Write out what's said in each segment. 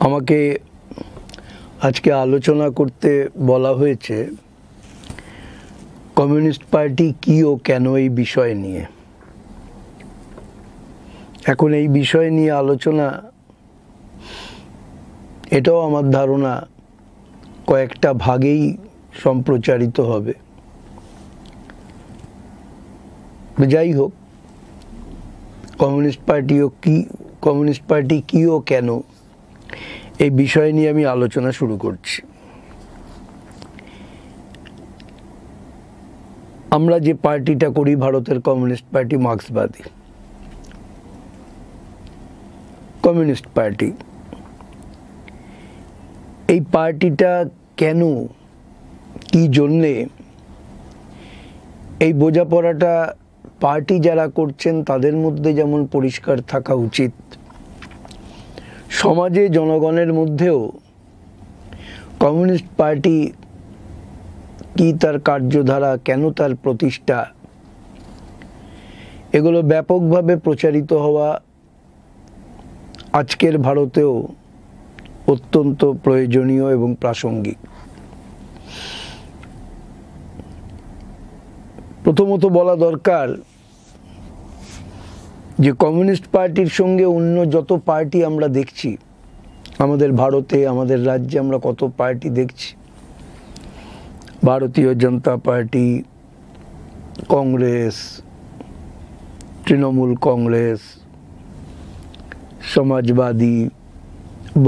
আমাকে আজকে আলোচনা করতে বলা হয়েছে কমিউনিস্ট পার্টি কি ও কেন এই বিষয় নিয়ে। এখন এই বিষয় নিয়ে আলোচনা, এটাও আমার ধারণা কয়েকটা ভাগেই সম্প্রচারিত হবে। যাই হোক, কমিউনিস্ট পার্টি কি ও কেন এই বিষয় নিয়ে আমি আলোচনা শুরু করছি। আমরা যে পার্টিটা করি, ভারতের কমিউনিস্ট পার্টি মার্ক্সবাদী কমিউনিস্ট পার্টি, এই পার্টিটা কেন, কি জন্যে, এই বোঝাপড়াটা পার্টি যারা করছেন তাদের মধ্যে যেমন পরিষ্কার থাকা উচিত, সমাজে জনগণের মধ্যেও কমিউনিস্ট পার্টি কি, তার কার্যধারা, কেন তার প্রতিষ্ঠা, এগুলো ব্যাপকভাবে প্রচারিত হওয়া আজকের ভারতেও অত্যন্ত প্রয়োজনীয় এবং প্রাসঙ্গিক। প্রথমত বলা দরকার যে কমিউনিস্ট পার্টির সঙ্গে অন্য যত পার্টি আমরা দেখছি, আমাদের ভারতে, আমাদের রাজ্যে আমরা কত পার্টি দেখছি, ভারতীয় জনতা পার্টি, কংগ্রেস, তৃণমূল কংগ্রেস, সমাজবাদী,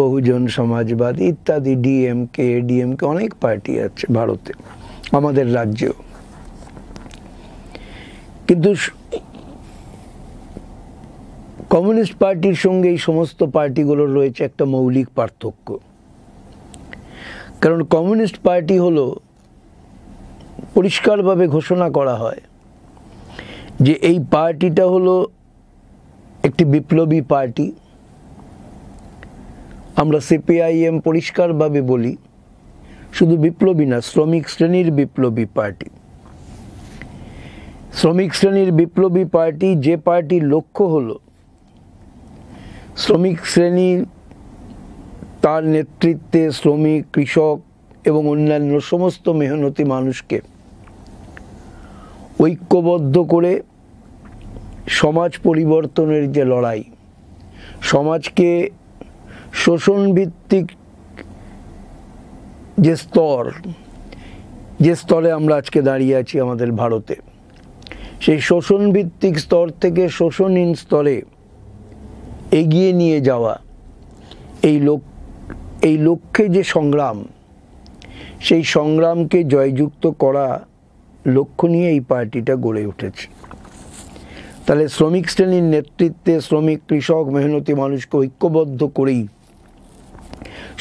বহুজন সমাজবাদী ইত্যাদি, ডিএমকে অনেক পার্টি আছে ভারতে, আমাদের রাজ্যেও। কিন্তু কমিউনিস্ট পার্টির সঙ্গে এই সমস্ত পার্টিগুলোর রয়েছে একটা মৌলিক পার্থক্য। কারণ কমিউনিস্ট পার্টি হলো, পরিষ্কারভাবে ঘোষণা করা হয় যে এই পার্টিটা হলো একটি বিপ্লবী পার্টি। আমরা সিপিআইএম পরিষ্কারভাবে বলি, শুধু বিপ্লবী না, শ্রমিক শ্রেণীর বিপ্লবী পার্টি। শ্রমিক শ্রেণীর বিপ্লবী পার্টি, যে পার্টির লক্ষ্য হলো শ্রমিক শ্রেণী, তার নেতৃত্বে শ্রমিক, কৃষক এবং অন্যান্য সমস্ত মেহনতি মানুষকে ঐক্যবদ্ধ করে সমাজ পরিবর্তনের যে লড়াই, সমাজকে শোষণভিত্তিক যে স্তরে আমরা আজকে দাঁড়িয়ে আছি আমাদের ভারতে, সেই শোষণভিত্তিক স্তর থেকে শোষণহীন স্তরে এগিয়ে নিয়ে যাওয়া, এই লক্ষ্যে যে সংগ্রাম, সেই সংগ্রামকে জয়যুক্ত করা লক্ষ্য নিয়ে এই পার্টিটা গড়ে উঠেছে। তাহলে শ্রমিক শ্রেণীর নেতৃত্বে শ্রমিক, কৃষক, মেহনতি মানুষকে ঐক্যবদ্ধ করেই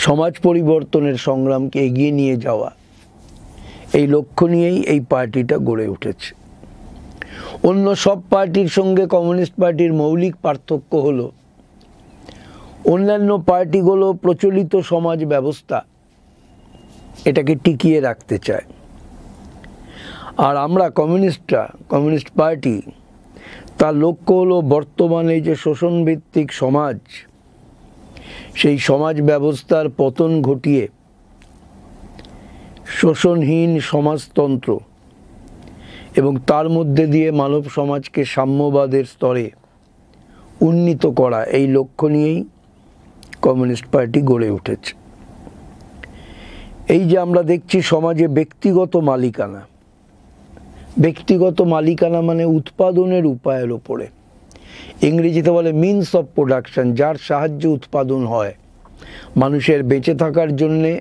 সমাজ পরিবর্তনের সংগ্রামকে এগিয়ে নিয়ে যাওয়া, এই লক্ষ্য নিয়েই এই পার্টিটা গড়ে উঠেছে। অন্য সব পার্টির সঙ্গে কমিউনিস্ট পার্টির মৌলিক পার্থক্য হলো, অন্যান্য পার্টিগুলো প্রচলিত সমাজ ব্যবস্থা এটাকে টিকিয়ে রাখতে চায়, আর আমরা কমিউনিস্ট পার্টি, তার লক্ষ্য হলো বর্তমানে যে শোষণভিত্তিক সমাজ, সেই সমাজ ব্যবস্থার পতন ঘটিয়ে শোষণহীন সমাজতন্ত্র এবং তার মধ্যে দিয়ে মানব সমাজকে সাম্যবাদের স্তরে উন্নীত করা, এই লক্ষ্য নিয়েই কমিউনিস্ট পার্টি গড়ে উঠেছে। এই যে আমরা দেখছি সমাজে ব্যক্তিগত মালিকানা মানে উৎপাদনের উপায়ের ওপরে, ইংরেজিতে বলে মিনস অফ প্রোডাকশন, যার সাহায্যে উৎপাদন হয়। মানুষের বেঁচে থাকার জন্যে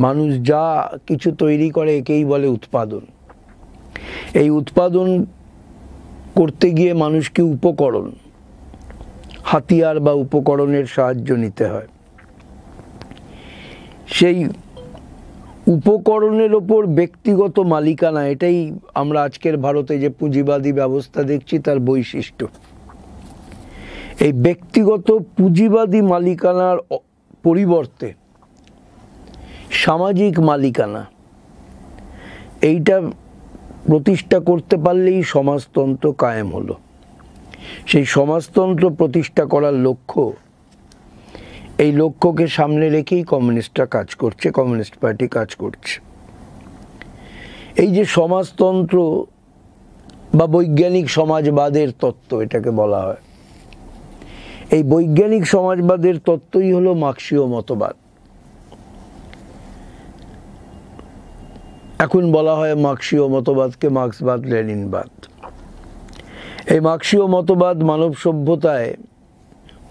মানুষ যা কিছু তৈরি করে একেই বলে উৎপাদন। এই উৎপাদন করতে গিয়ে মানুষকে হাতিয়ার বা উপকরণের সাহায্য নিতে হয়। সেই উপকরণের ওপর ব্যক্তিগত মালিকানা, এটাই আমরা আজকের ভারতে যে পুঁজিবাদী ব্যবস্থা দেখছি তার বৈশিষ্ট্য। এই ব্যক্তিগত পুঁজিবাদী মালিকানার পরিবর্তে সামাজিক মালিকানা, এইটা প্রতিষ্ঠা করতে পারলেই সমাজতন্ত্র কায়েম হলো। সেই সমাজতন্ত্র প্রতিষ্ঠা করার লক্ষ্য এই লক্ষ্যকে সামনে রেখেই কমিউনিস্টরা কাজ করছে, কমিউনিস্ট পার্টি কাজ করছে। এই যে সমাজতন্ত্র বা বৈজ্ঞানিক সমাজবাদের তত্ত্ব এটাকে বলা হয়, এই বৈজ্ঞানিক সমাজবাদের তত্ত্বই হলো মার্ক্সীয় মতবাদ। এখন বলা হয় মার্ক্সীয় মতবাদকে মার্ক্সবাদ, লেনিনবাদ। এই মার্ক্সীয় মতবাদ মানব সভ্যতায়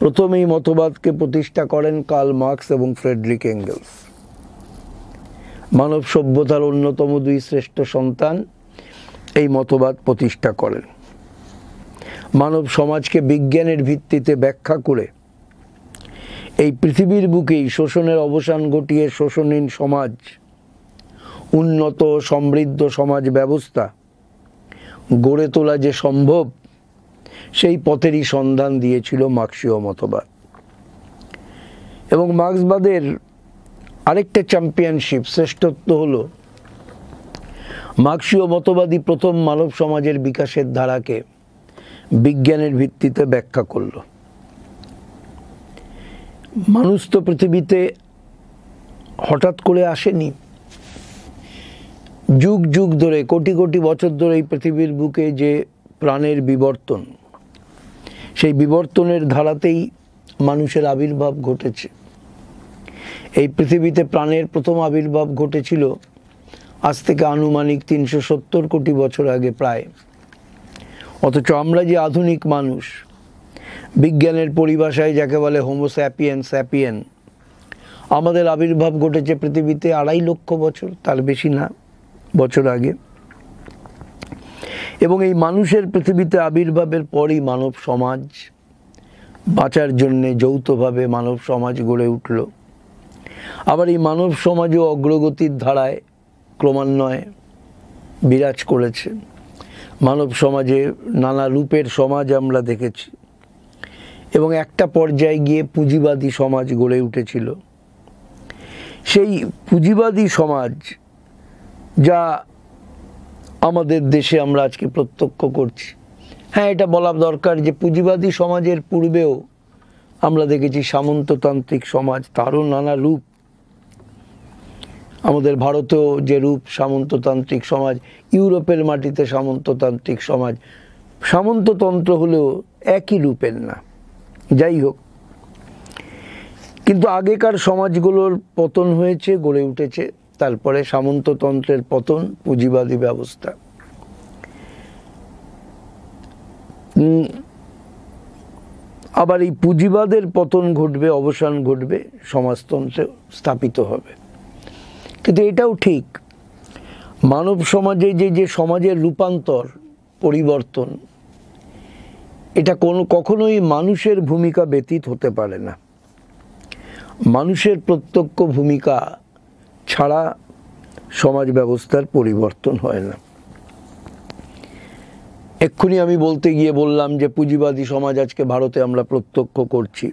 প্রথম এই মতবাদকে প্রতিষ্ঠা করেন কার্ল মার্কস এবং ফ্রেডরিক এঙ্গেলস। মানব সভ্যতার অন্যতম দুই শ্রেষ্ঠ সন্তান এই মতবাদ প্রতিষ্ঠা করেন। মানব সমাজকে বিজ্ঞানের ভিত্তিতে ব্যাখ্যা করে এই পৃথিবীর বুকেই শোষণের অবসান ঘটিয়ে শোষণহীন সমাজ, উন্নত সমৃদ্ধ সমাজ ব্যবস্থা গড়ে তোলা যে সম্ভব, সেই পথেরই সন্ধান দিয়েছিল মার্ক্সীয় মতবাদ। এবং মার্ক্সবাদের আরেকটা চ্যাম্পিয়নশিপ, শ্রেষ্ঠত্ব হলো মার্ক্সীয় মতবাদী প্রথম মানব সমাজের বিকাশের ধারাকে বিজ্ঞানের ভিত্তিতে ব্যাখ্যা করল। মানুষ তো পৃথিবীতে হঠাৎ করে আসেনি, যুগ যুগ ধরে, কোটি কোটি বছর ধরে এই পৃথিবীর বুকে যে প্রাণের বিবর্তন, সেই বিবর্তনের ধারাতেই মানুষের আবির্ভাব ঘটেছে। এই পৃথিবীতে প্রাণের প্রথম আবির্ভাব ঘটেছিল আজ থেকে আনুমানিক 370 কোটি বছর আগে প্রায়। অথচ আমরা যে আধুনিক মানুষ, বিজ্ঞানের পরিভাষায় যাকে বলে হোমো স্যাপিয়েন স্যাপিয়েন, আমাদের আবির্ভাব ঘটেছে পৃথিবীতে 2.5 লক্ষ বছর, তার বেশি না, বছর আগে। এবং এই মানুষের পৃথিবীতে আবির্ভাবের পরই মানব সমাজ বাঁচার জন্যে যৌথভাবে মানব সমাজ গড়ে উঠল। আবার এই মানব সমাজও অগ্রগতির ধারায় ক্রমান্বয়ে বিরাজ করেছে। মানব সমাজে নানা রূপের সমাজ আমরা দেখেছি, এবং একটা পর্যায়ে গিয়ে পুঁজিবাদী সমাজ গড়ে উঠেছিল। সেই পুঁজিবাদী সমাজ যা আমাদের দেশে আমরা আজকে প্রত্যক্ষ করছি। হ্যাঁ, এটা বলা দরকার যে পুঁজিবাদী সমাজের পূর্বেও আমরা দেখেছি সামন্ততান্ত্রিক সমাজ, তারও নানা রূপ। আমাদের ভারতেও যে রূপ সামন্ততান্ত্রিক সমাজ, ইউরোপের মাটিতে সামন্ততান্ত্রিক সমাজ, সামন্ততন্ত্র হলেও একই রূপের না। যাই হোক, কিন্তু আগেকার সমাজগুলোর পতন হয়েছে, গড়ে উঠেছে তারপরে সামন্ততন্ত্রের পতন, পুঁজিবাদী ব্যবস্থা। আবার এই পুঁজিবাদের পতন ঘটবে, অবসান ঘটবে, সমাজতন্ত্র স্থাপিত হবে। কিন্তু এটাও ঠিক, মানব সমাজে যে সমাজের রূপান্তর, পরিবর্তন, এটা কখনোই মানুষের ভূমিকা ব্যতীত হতে পারে না। মানুষের প্রত্যক্ষ ভূমিকা ছাড়া সমাজ ব্যবস্থার পরিবর্তন হয় না। এক্ষুনি আমি বলতে গিয়ে বললাম যে পুঁজিবাদী সমাজ আজকে ভারতে আমরা প্রত্যক্ষ করছি,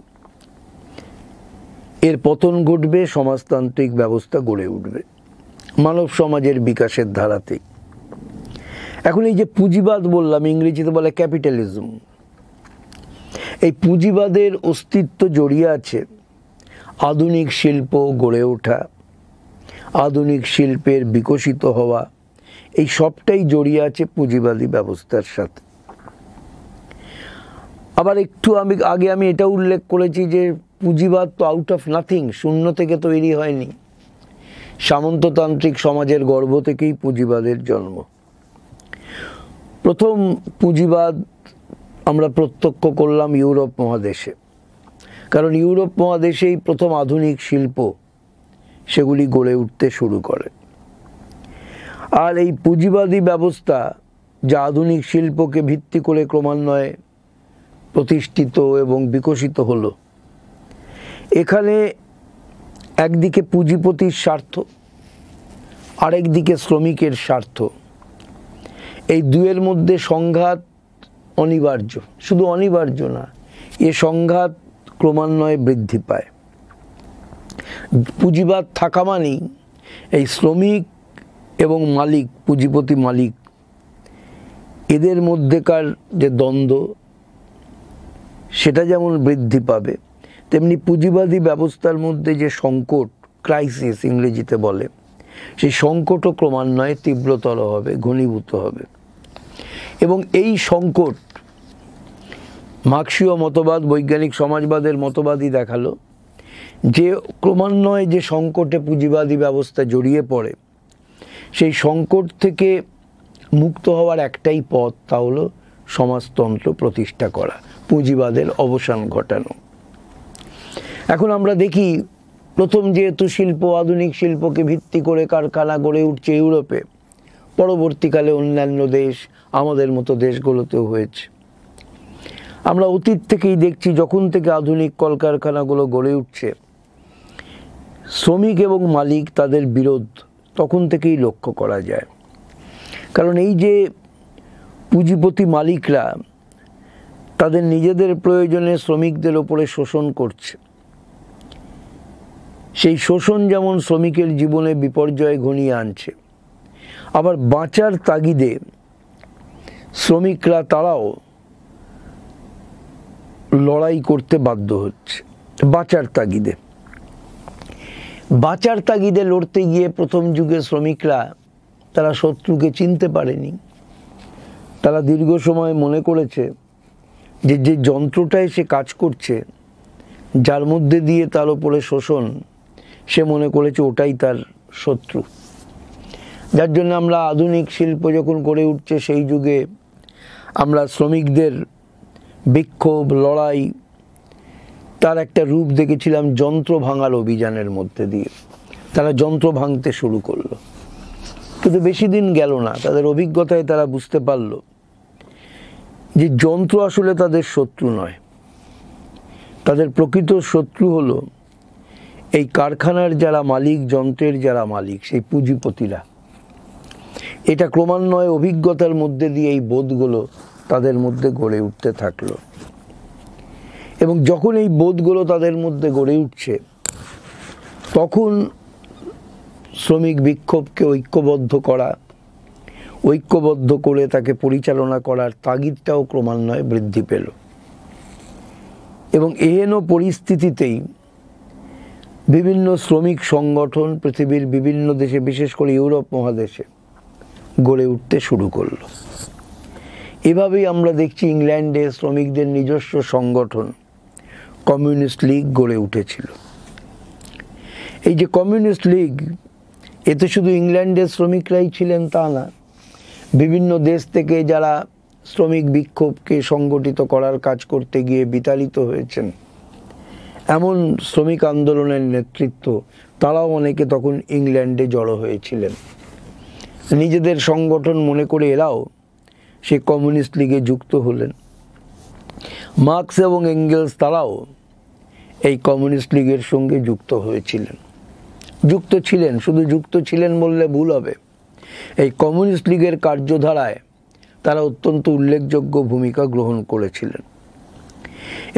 এর পতন ঘটবে, সমাজতান্ত্রিক ব্যবস্থা গড়ে উঠবে মানব সমাজের বিকাশের ধারাতে। এখন এই যে পুঁজিবাদ বললাম, ইংরেজিতে বলে ক্যাপিটালিজম, এই পুঁজিবাদের অস্তিত্ব জড়িয়ে আছে আধুনিক শিল্প গড়ে ওঠা, আধুনিক শিল্পের বিকশিত হওয়া, এই সবটাই জড়িয়ে আছে পুঁজিবাদী ব্যবস্থার সাথে। আবার একটু আগে আমি এটা উল্লেখ করেছি যে পুঁজিবাদ তো আউট অফ নাথিং, শূন্য থেকে তৈরি হয়নি। সামন্ততান্ত্রিক সমাজের গর্ভ থেকেই পুঁজিবাদের জন্ম। প্রথম পুঁজিবাদ আমরা প্রত্যক্ষ করলাম ইউরোপ মহাদেশে, কারণ ইউরোপ মহাদেশেই প্রথম আধুনিক শিল্প সেগুলি গড়ে উঠতে শুরু করে। আর এই পুঁজিবাদী ব্যবস্থা যা আধুনিক শিল্পকে ভিত্তি করে ক্রমান্বয়ে প্রতিষ্ঠিত এবং বিকশিত হলো, এখানে একদিকে পুঁজিপতির স্বার্থ, আরেকদিকে শ্রমিকের স্বার্থ, এই দুয়ের মধ্যে সংঘাত অনিবার্য। শুধু অনিবার্য না, এ সংঘাত ক্রমান্বয়ে বৃদ্ধি পায়। পুঁজিবাদ থাকা মানেই এই শ্রমিক এবং মালিক, পুঁজিপতি মালিক, এদের মধ্যেকার যে দ্বন্দ্ব সেটা যেমন বৃদ্ধি পাবে, তেমনি পুঁজিবাদী ব্যবস্থার মধ্যে যে সংকট, ক্রাইসিস ইংরেজিতে বলে, সেই সংকটও ক্রমান্বয়ে তীব্রতর হবে, ঘনীভূত হবে। এবং এই সংকট মার্ক্সীয় মতবাদ, বৈজ্ঞানিক সমাজবাদের মতবাদই দেখালো যে ক্রমান্বয়ে যে সংকটে পুঁজিবাদী ব্যবস্থা জড়িয়ে পড়ে, সেই সংকট থেকে মুক্ত হওয়ার একটাই পথ, তা হলো সমাজতন্ত্র প্রতিষ্ঠা করা, পুঁজিবাদের অবসান ঘটানো। এখন আমরা দেখি প্রথম যেহেতু শিল্প, আধুনিক শিল্পকে ভিত্তি করে কারখানা গড়ে উঠছে ইউরোপে, পরবর্তীকালে অন্যান্য দেশ, আমাদের মতো দেশগুলোতেও হয়েছে। আমরা অতীত থেকেই দেখছি, যখন থেকে আধুনিক কলকারখানাগুলো গড়ে উঠছে, শ্রমিক এবং মালিক তাদের বিরোধ তখন থেকেই লক্ষ্য করা যায়। কারণ এই যে পুঁজিপতি মালিকরা তাদের নিজেদের প্রয়োজনে শ্রমিকদের ওপরে শোষণ করছে, সেই শোষণ যেমন শ্রমিকের জীবনে বিপর্যয় ঘনিয়ে আনছে, আবার বাঁচার তাগিদে শ্রমিকরা তারাও লড়াই করতে বাধ্য হচ্ছে। বাঁচার তাগিদে লড়তে গিয়ে প্রথম যুগে শ্রমিকরা তারা শত্রুকে চিনতে পারেনি। তারা দীর্ঘ সময় মনে করেছে যে যে যন্ত্রটায় সে কাজ করছে, যার মধ্যে দিয়ে তার উপরে শোষণ, সে মনে করেছে ওটাই তার শত্রু। যার জন্য আমরা আধুনিক শিল্প যখন গড়ে উঠছে, সেই যুগে আমরা শ্রমিকদের বিক্ষোভ, লড়াই, তার একটা রূপ দেখেছিলাম যন্ত্র ভাঙার অভিযানের মধ্যে দিয়ে। তারা যন্ত্র ভাঙতে শুরু করলো, কিন্তু বেশি দিন গেল না, তাদের অভিজ্ঞতায় তারা বুঝতে পারল যে যন্ত্র আসলে তাদের শত্রু নয়। তাদের প্রকৃত শত্রু হলো এই কারখানার যারা মালিক, যন্ত্রের যারা মালিক, সেই পুঁজিপতিরা। এটা ক্রমান্বয়ে অভিজ্ঞতার মধ্যে দিয়ে এই বোধগুলো তাদের মধ্যে গড়ে উঠতে থাকলো। এবং যখন এই বোধগুলো তাদের মধ্যে গড়ে উঠছে, তখন শ্রমিক বিক্ষোভকে ঐক্যবদ্ধ করে তাকে পরিচালনা করার তাগিদটাও ক্রমান্বয়ে বৃদ্ধি পেল। এবং এহেন পরিস্থিতিতেই বিভিন্ন শ্রমিক সংগঠন পৃথিবীর বিভিন্ন দেশে, বিশেষ করে ইউরোপ মহাদেশে গড়ে উঠতে শুরু করলো। এভাবেই আমরা দেখছি ইংল্যান্ডে শ্রমিকদের নিজস্ব সংগঠন কমিউনিস্ট লীগ গড়ে উঠেছিল। এই যে কমিউনিস্ট লীগ, এতে শুধু ইংল্যান্ডের শ্রমিকরাই ছিলেন তা না, বিভিন্ন দেশ থেকে যারা শ্রমিক বিক্ষোভকে সংগঠিত করার কাজ করতে গিয়ে বিতাড়িত হয়েছেন, এমন শ্রমিক আন্দোলনের নেতৃত্ব, তারাও অনেকে তখন ইংল্যান্ডে জড়ো হয়েছিলেন। নিজেদের সংগঠন মনে করে এরাও সেই কমিউনিস্ট লীগে যুক্ত হলেন। মার্কস এবং এঙ্গেলস তারাও এই কমিউনিস্ট লীগের সঙ্গে যুক্ত ছিলেন, শুধু যুক্ত ছিলেন বললে ভুল হবে। এই কমিউনিস্ট লীগের কার্যধারায় তারা অত্যন্ত উল্লেখযোগ্য ভূমিকা গ্রহণ করেছিলেন।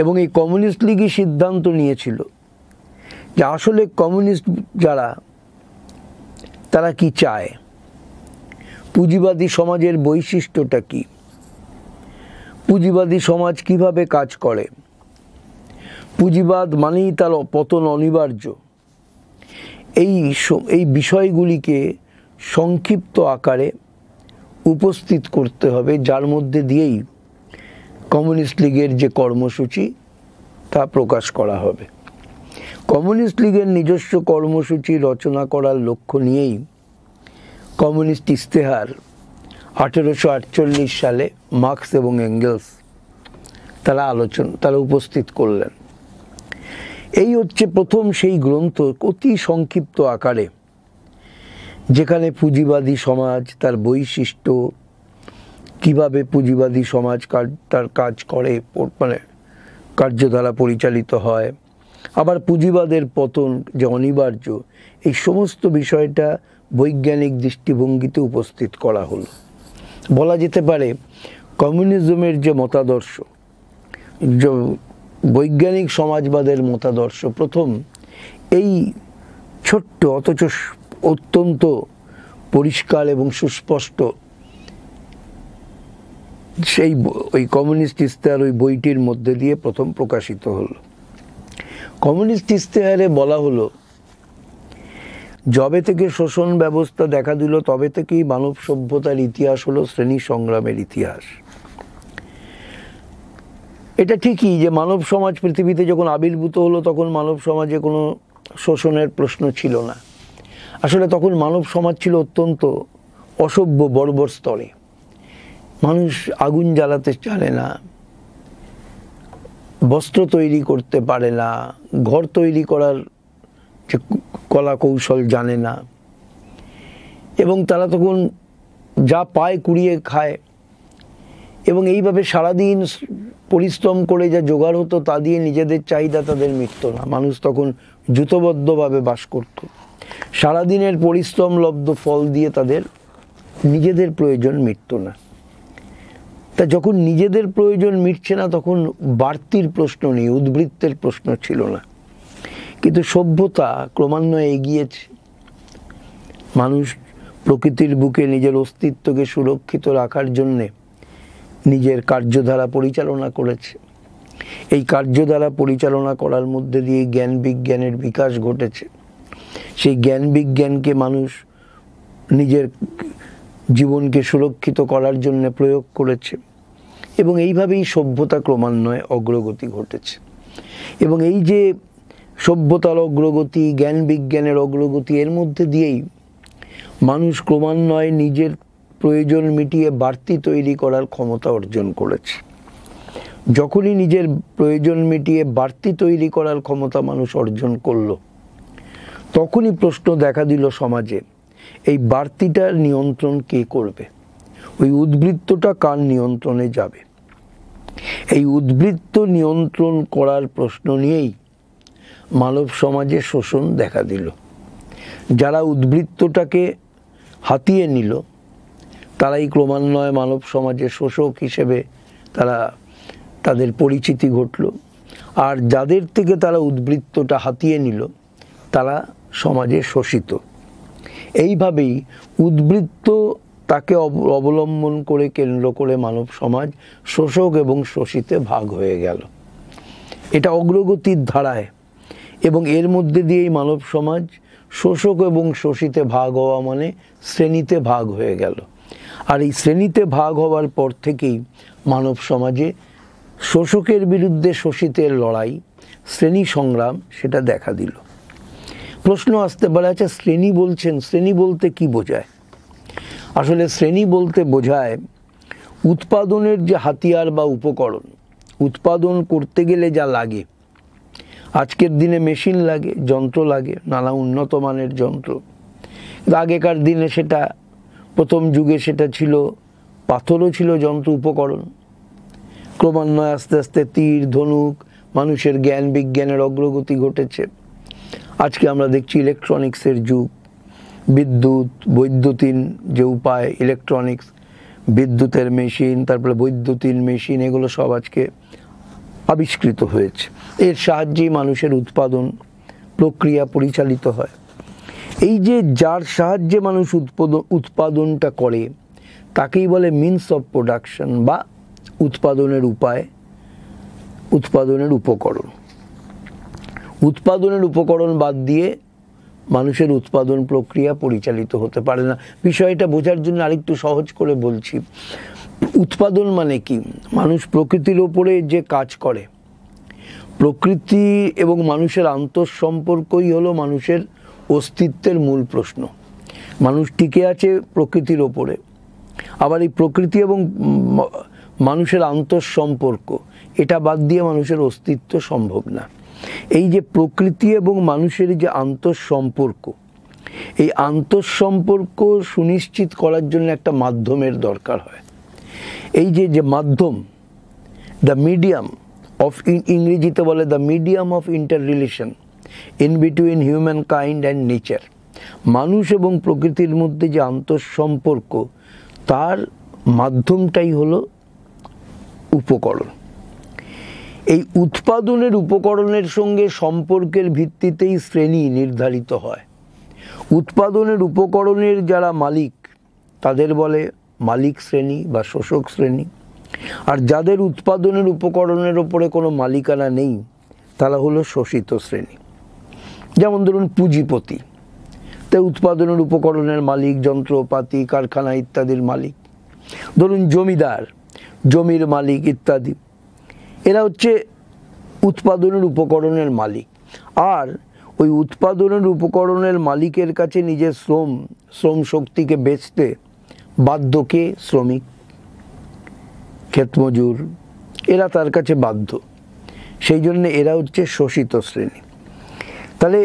এবং এই কমিউনিস্ট লীগই সিদ্ধান্ত নিয়েছিল যে আসলে কমিউনিস্ট যারা, তারা কি চায়, পুঁজিবাদী সমাজের বৈশিষ্ট্যটা কি, পুঁজিবাদী সমাজ কিভাবে কাজ করে, পুঁজিবাদ মানেই তার পতন অনিবার্য। এই বিষয়গুলিকে সংক্ষিপ্ত আকারে উপস্থিত করতে হবে, যার মধ্যে দিয়েই কমিউনিস্ট লীগের যে কর্মসূচি তা প্রকাশ করা হবে। কমিউনিস্ট লীগের নিজস্ব কর্মসূচি রচনা করার লক্ষ্য নিয়েই কমিউনিস্ট ইস্তেহার 1848 সালে মার্কস এবং এঙ্গেলস তারা উপস্থিত করলেন। এই হচ্ছে প্রথম সেই গ্রন্থ, অতি সংক্ষিপ্ত আকারে, যেখানে পুঁজিবাদী সমাজ, তার বৈশিষ্ট্য, কিভাবে পুঁজিবাদী সমাজ তার কাজ করে, মানে কার্যধারা পরিচালিত হয়, আবার পুঁজিবাদের পতন যে অনিবার্য, এই সমস্ত বিষয়টা বৈজ্ঞানিক দৃষ্টিভঙ্গিতে উপস্থিত করা হলো। বলা যেতে পারে কমিউনিজমের যে মতাদর্শ, বৈজ্ঞানিক সমাজবাদের মতাদর্শ প্রথম এই ছোট্ট অথচ অত্যন্ত পরিষ্কার এবং সুস্পষ্ট ওই কমিউনিস্ট ইস্তেহার, ওই বইটির মধ্যে দিয়ে প্রথম প্রকাশিত হলো। কমিউনিস্ট ইশতেহারে বলা হলো, যবে থেকে শোষণ ব্যবস্থা দেখা দিল তবে থেকেই মানব সভ্যতার ইতিহাস হলো শ্রেণী সংগ্রামের ইতিহাস। এটা ঠিকই যে মানব সমাজ পৃথিবীতে যখন আবির্ভূত হলো তখন মানব সমাজে কোনো শোষণের প্রশ্ন ছিল না। আসলে তখন মানব সমাজ ছিল অত্যন্ত অসভ্য, বর্বর স্তরে। মানুষ আগুন জ্বালাতে জানে না, বস্ত্র তৈরি করতে পারে না, ঘর তৈরি করার যে কলা কৌশল জানে না, এবং তারা তখন যা পায় কুড়িয়ে খায়, এবং এইভাবে সারাদিন পরিশ্রম করে যা জোগাড় হতো তা দিয়ে নিজেদের চাহিদা তাদের মিটত না। মানুষ তখন জুতবদ্ধভাবে বাস করত। সারাদিনের পরিশ্রম লব্ধ ফল দিয়ে তাদের নিজেদের প্রয়োজন মিটত না। তা যখন নিজেদের প্রয়োজন মিটছে না তখন বাড়তির প্রশ্ন নেই, উদ্বৃত্তের প্রশ্ন ছিল না। কিন্তু সভ্যতা ক্রমান্বয়ে এগিয়েছে। মানুষ প্রকৃতির বুকে নিজের অস্তিত্বকে সুরক্ষিত রাখার জন্যে নিজের কার্যধারা পরিচালনা করেছে। এই কার্যধারা পরিচালনা করার মধ্যে দিয়ে জ্ঞান বিজ্ঞানের বিকাশ ঘটেছে। সেই জ্ঞান বিজ্ঞানকে মানুষ নিজের জীবনকে সুরক্ষিত করার জন্য প্রয়োগ করেছে, এবং এইভাবেই সভ্যতা ক্রমান্বয়ে অগ্রগতি ঘটেছে। এবং এই যে সভ্যতার অগ্রগতি, জ্ঞান বিজ্ঞানের অগ্রগতি, এর মধ্যে দিয়েই মানুষ ক্রমান্বয়ে নিজের প্রয়োজন মিটিয়ে বাড়তি তৈরি করার ক্ষমতা অর্জন করেছে। যখনই নিজের প্রয়োজন মিটিয়ে বাড়তি তৈরি করার ক্ষমতা মানুষ অর্জন করলো, তখনই প্রশ্ন দেখা দিল সমাজে, এই বাড়তিটার নিয়ন্ত্রণ কে করবে? ওই উদ্বৃত্তটা কার নিয়ন্ত্রণে যাবে? এই উদ্বৃত্ত নিয়ন্ত্রণ করার প্রশ্ন নিয়েই মানব সমাজে শোষণ দেখা দিল। যারা উদ্বৃত্তটাকে হাতিয়ে নিল তারাই ক্রমান্বয়ে মানব সমাজে শোষক হিসেবে তাদের পরিচিতি ঘটল। আর যাদের থেকে তারা উদ্বৃত্তটা হাতিয়ে নিল তারা সমাজে শোষিত। এইভাবেই উদ্বৃত্ত তাকে অবলম্বন করে কেন্দ্র করে মানব সমাজ শোষক এবং শোষিতে ভাগ হয়ে গেল। এটা অগ্রগতির ধারায়, এবং এর মধ্যে দিয়েই মানব সমাজ শোষক এবং শোষিতে ভাগ হওয়া মানে শ্রেণীতে ভাগ হয়ে গেল। আর এই শ্রেণীতে ভাগ হওয়ার পর থেকেই মানব সমাজে শোষকের বিরুদ্ধে শোষিতের লড়াই, শ্রেণী সংগ্রাম, সেটা দেখা দিল। প্রশ্ন আসতে পারে, আচ্ছা শ্রেণী বলছেন, শ্রেণী বলতে কি বোঝায়? আসলে শ্রেণী বলতে বোঝায় উৎপাদনের যে হাতিয়ার বা উপকরণ, উৎপাদন করতে গেলে যা লাগে। আজকের দিনে মেশিন লাগে, যন্ত্র লাগে, নানা উন্নত মানের যন্ত্র। আগেকার দিনে সেটা, প্রথম যুগে সেটা ছিল পাথরও ছিল যন্ত্র উপকরণ। ক্রমান্বয়ে আস্তে আস্তে তীর, ধনুক, মানুষের জ্ঞান বিজ্ঞানের অগ্রগতি ঘটেছে। আজকে আমরা দেখছি ইলেকট্রনিক্সের যুগ, বিদ্যুৎ, বৈদ্যুতিন যে উপায়, ইলেকট্রনিক্স, বিদ্যুতের মেশিন, তারপরে বৈদ্যুতিন মেশিন, এগুলো সব আজকে আবিষ্কৃত হয়েছে। এর সাহায্যেই মানুষের উৎপাদন প্রক্রিয়া পরিচালিত হয়। এই যে যার সাহায্যে মানুষ উৎপাদনটা করে তাকেই বলে মিনস অফ প্রোডাকশন বা উৎপাদনের উপায়, উৎপাদনের উপকরণ। উৎপাদনের উপকরণ বাদ দিয়ে মানুষের উৎপাদন প্রক্রিয়া পরিচালিত হতে পারে না। বিষয়টা বোঝার জন্য আরেকটু সহজ করে বলছি। উৎপাদন মানে কি? মানুষ প্রকৃতির ওপরে যে কাজ করে, প্রকৃতি এবং মানুষের আন্তঃসম্পর্কই হলো মানুষের অস্তিত্বের মূল প্রশ্ন। মানুষ টিকে আছে প্রকৃতির ওপরে, আবার এই প্রকৃতি এবং মানুষের আন্তঃসম্পর্ক, এটা বাদ দিয়ে মানুষের অস্তিত্ব সম্ভব না। এই যে প্রকৃতি এবং মানুষের যে আন্তঃসম্পর্ক, এই আন্তঃসম্পর্ক সুনিশ্চিত করার জন্য একটা মাধ্যমের দরকার হয়। এই যে মাধ্যম, দ্য মিডিয়াম অফ, ইংরেজিতে বলে the medium of inter relation in between human kind and nature. মানুষ এবং প্রকৃতির মধ্যে যে আন্তঃসম্পর্ক, তার মাধ্যমটাই হলো উপকরণ। এই উৎপাদনের উপকরণের সঙ্গে সম্পর্কের ভিত্তিতেই শ্রেণী নির্ধারিত হয়। উৎপাদনের উপকরণের যারা মালিক তাদের বলে মালিক শ্রেণী বা শোষক শ্রেণী, আর যাদের উৎপাদনের উপকরণের ওপরে কোনো মালিকানা নেই তারা হলো শোষিত শ্রেণী। যেমন ধরুন পুঁজিপতি, তাই উৎপাদনের উপকরণের মালিক, যন্ত্রপাতি, কারখানা ইত্যাদির মালিক। ধরুন জমিদার, জমির মালিক ইত্যাদি, এরা হচ্ছে উৎপাদনের উপকরণের মালিক। আর ওই উৎপাদনের উপকরণের মালিকের কাছে নিজের শ্রম শক্তিকে বেচতে বাধ্য কে? শ্রমিক, ক্ষেতমজুর, এরা তার কাছে বাধ্য। সেই জন্য এরা হচ্ছে শোষিত শ্রেণী। তাহলে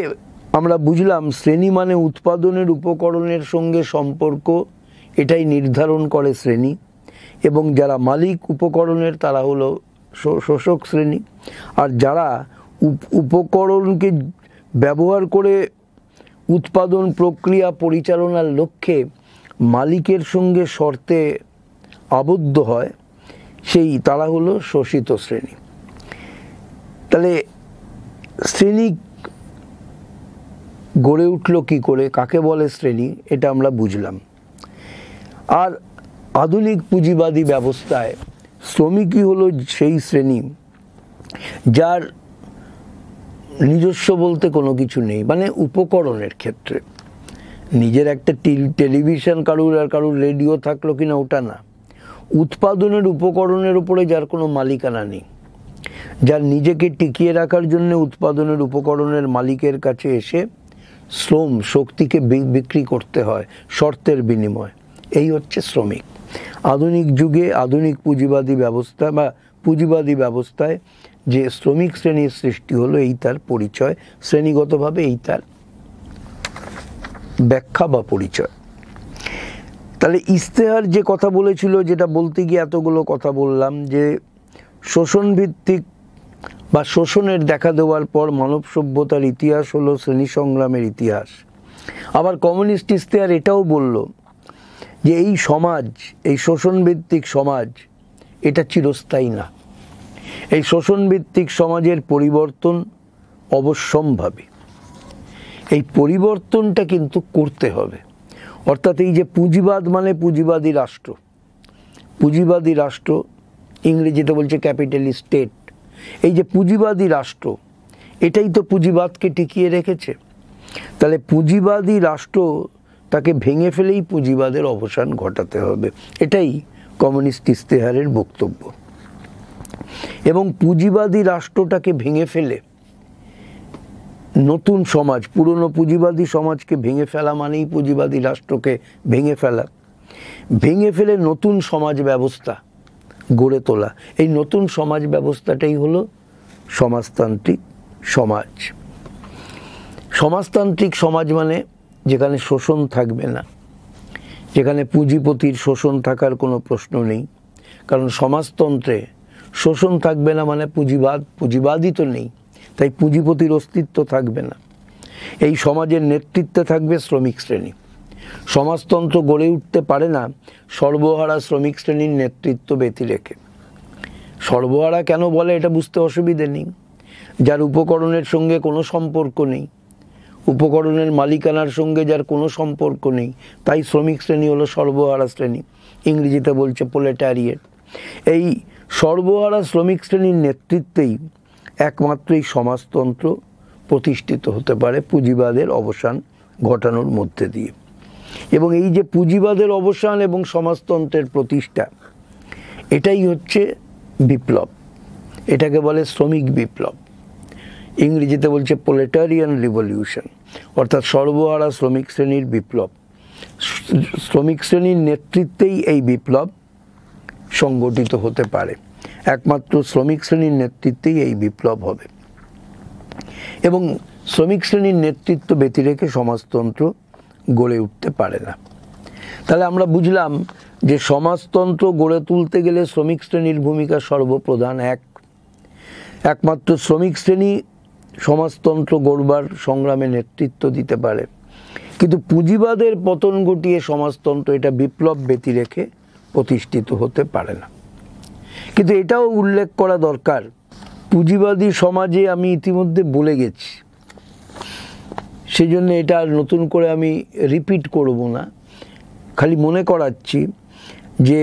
আমরা বুঝলাম শ্রেণী মানে উৎপাদনের উপকরণের সঙ্গে সম্পর্ক, এটাই নির্ধারণ করে শ্রেণী। এবং যারা মালিক উপকরণের তারা হলো শোষক শ্রেণী। আর যারা উপকরণকে ব্যবহার করে উৎপাদন প্রক্রিয়া পরিচালনার লক্ষ্যে মালিকের সঙ্গে শর্তে আবদ্ধ হয়, তারা হলো শোষিত শ্রেণী। তাহলে শ্রেণী গড়ে উঠল কী করে, কাকে বলে শ্রেণী, এটা আমরা বুঝলাম। আর আধুনিক পুঁজিবাদী ব্যবস্থায় শ্রমিকই হলো সেই শ্রেণী যার নিজস্ব বলতে কোনো কিছু নেই। মানে উপকরণের ক্ষেত্রে নিজের একটা টেলিভিশন কারুর রেডিও থাকলো কিনা ওটা না, উৎপাদনের উপকরণের উপরে যার কোনো মালিকানা নেই, যার নিজেকে টিকিয়ে রাখার জন্য উৎপাদনের উপকরণের মালিকের কাছে এসে শ্রম শক্তিকে বিক্রি করতে হয় শর্তের বিনিময়, এই হচ্ছে শ্রমিক। আধুনিক যুগে আধুনিক পুঁজিবাদী ব্যবস্থা বা পুঁজিবাদী ব্যবস্থায় যে শ্রমিক শ্রেণীর সৃষ্টি হলো, এই তার পরিচয়, শ্রেণীগতভাবে এই তার ব্যাখ্যা বা পরিচয়। তাহলে ইশতেহার যে কথা বলেছিল, যেটা বলতে গিয়ে এতগুলো কথা বললাম, যে শোষণ ভিত্তিক বা শোষণের দেখা দেওয়ার পর মানব সভ্যতার ইতিহাস হলো শ্রেণী সংগ্রামের ইতিহাস। আবার কমিউনিস্ট ইশতেহার এটাও বলল যে এই সমাজ, এই শোষণভিত্তিক সমাজ, এটা চিরস্থায়ী না। এই শোষণভিত্তিক সমাজের পরিবর্তন অবশ্যম্ভাবী। এই পরিবর্তনটা কিন্তু করতে হবে। অর্থাৎ এই যে পুঁজিবাদ মানে পুঁজিবাদী রাষ্ট্র, পুঁজিবাদী রাষ্ট্র ইংরেজিতে বলছে ক্যাপিটালিস্ট স্টেট, এই যে পুঁজিবাদী রাষ্ট্র, এটাই তো পুঁজিবাদকে টিকিয়ে রেখেছে। তাহলে পুঁজিবাদী রাষ্ট্র তাকে ভেঙে ফেলেই পুঁজিবাদের অবসান ঘটাতে হবে, এটাই কমিউনিস্ট ইশতেহারের বক্তব্য। এবং পুঁজিবাদী রাষ্ট্রটাকে ভেঙে ফেলে নতুন সমাজ, পুরনো পুঁজিবাদী সমাজকে ভেঙে ফেলা মানেই পুঁজিবাদী রাষ্ট্রকে ভেঙে ফেলা, ভেঙে ফেলে নতুন সমাজ ব্যবস্থা গড়ে তোলা। এই নতুন সমাজ ব্যবস্থাটাই হলো সমাজতান্ত্রিক সমাজ। সমাজতান্ত্রিক সমাজ মানে যেখানে শোষণ থাকবে না, যেখানে পুঁজিপতির শোষণ থাকার কোনো প্রশ্ন নেই। কারণ সমাজতন্ত্রে শোষণ থাকবে না মানে পুঁজিবাদই তো নেই, তাই পুঁজিপতির অস্তিত্ব থাকবে না। এই সমাজের নেতৃত্বে থাকবে শ্রমিক শ্রেণী। সমাজতন্ত্র গড়ে উঠতে পারে না সর্বহারা শ্রমিক শ্রেণীর নেতৃত্ব ব্যতি রেখে। সর্বহারা কেন বলে এটা বুঝতে অসুবিধে নেই। যার উপকরণের সঙ্গে কোনো সম্পর্ক নেই, উপকরণের মালিকানার সঙ্গে যার কোনো সম্পর্ক নেই, তাই শ্রমিক শ্রেণী হলো সর্বহারা শ্রেণী। ইংরেজিতে বলছে প্রোলেটারিয়েট। এই সর্বহারা শ্রমিক শ্রেণীর নেতৃত্বেই একমাত্রই সমাজতন্ত্র প্রতিষ্ঠিত হতে পারে পুঁজিবাদের অবসান ঘটানোর মধ্যে দিয়ে। এবং এই যে পুঁজিবাদের অবসান এবং সমাজতন্ত্রের প্রতিষ্ঠা, এটাই হচ্ছে বিপ্লব। এটাকে বলে শ্রমিক বিপ্লব। ইংরেজিতে বলছে প্রোলেটারিয়ান রিভলিউশন, অর্থাৎ সর্বহারা শ্রমিক শ্রেণীর বিপ্লব। শ্রমিক শ্রেণীর নেতৃত্বেই এই বিপ্লব সংগঠিত হতে পারে। একমাত্র শ্রমিক শ্রেণীর নেতৃত্বেই এই বিপ্লব হবে। এবং শ্রমিক শ্রেণীর নেতৃত্ব ব্যতি রেখে সমাজতন্ত্র গড়ে উঠতে পারে না। তাহলে আমরা বুঝলাম যে সমাজতন্ত্র গড়ে তুলতে গেলে শ্রমিক শ্রেণীর ভূমিকা সর্বপ্রধান। একমাত্র শ্রমিক শ্রেণী সমাজতন্ত্র গড়বার সংগ্রামে নেতৃত্ব দিতে পারে। কিন্তু পুঁজিবাদের পতন ঘটিয়ে সমাজতন্ত্র, এটা বিপ্লব ব্যতি রেখে প্রতিষ্ঠিত হতে পারে না। কিন্তু এটাও উল্লেখ করা দরকার, পুঁজিবাদী সমাজে আমি ইতিমধ্যে বলে গেছি, সেই জন্য এটা আর নতুন করে আমি রিপিট করব না, খালি মনে করাচ্ছি যে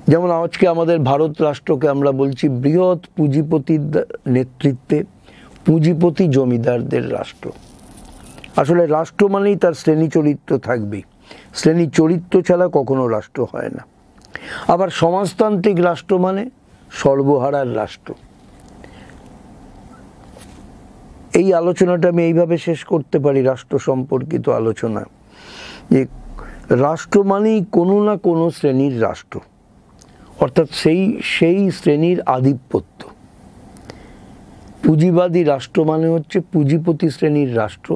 যেমন আজকে আমাদের ভারত রাষ্ট্রকে আমরা বলছি বৃহৎ পুঁজিপতির নেতৃত্বে পুঁজিপতি জমিদারদের রাষ্ট্র। আসলে রাষ্ট্র মানেই তার শ্রেণী চরিত্র থাকবেই, শ্রেণী চরিত্র ছাড়া কখনো রাষ্ট্র হয় না। আবার সমাজতান্ত্রিক রাষ্ট্র মানে সর্বহারার রাষ্ট্র। এই আলোচনাটা আমি এইভাবে শেষ করতে পারি, রাষ্ট্র সম্পর্কিত আলোচনা, যে রাষ্ট্র মানেই কোনো না কোনো শ্রেণীর রাষ্ট্র, অর্থাৎ সেই শ্রেণীর আধিপত্য। পুঁজিবাদী রাষ্ট্র মানে হচ্ছে পুঁজিপতি শ্রেণীর রাষ্ট্র,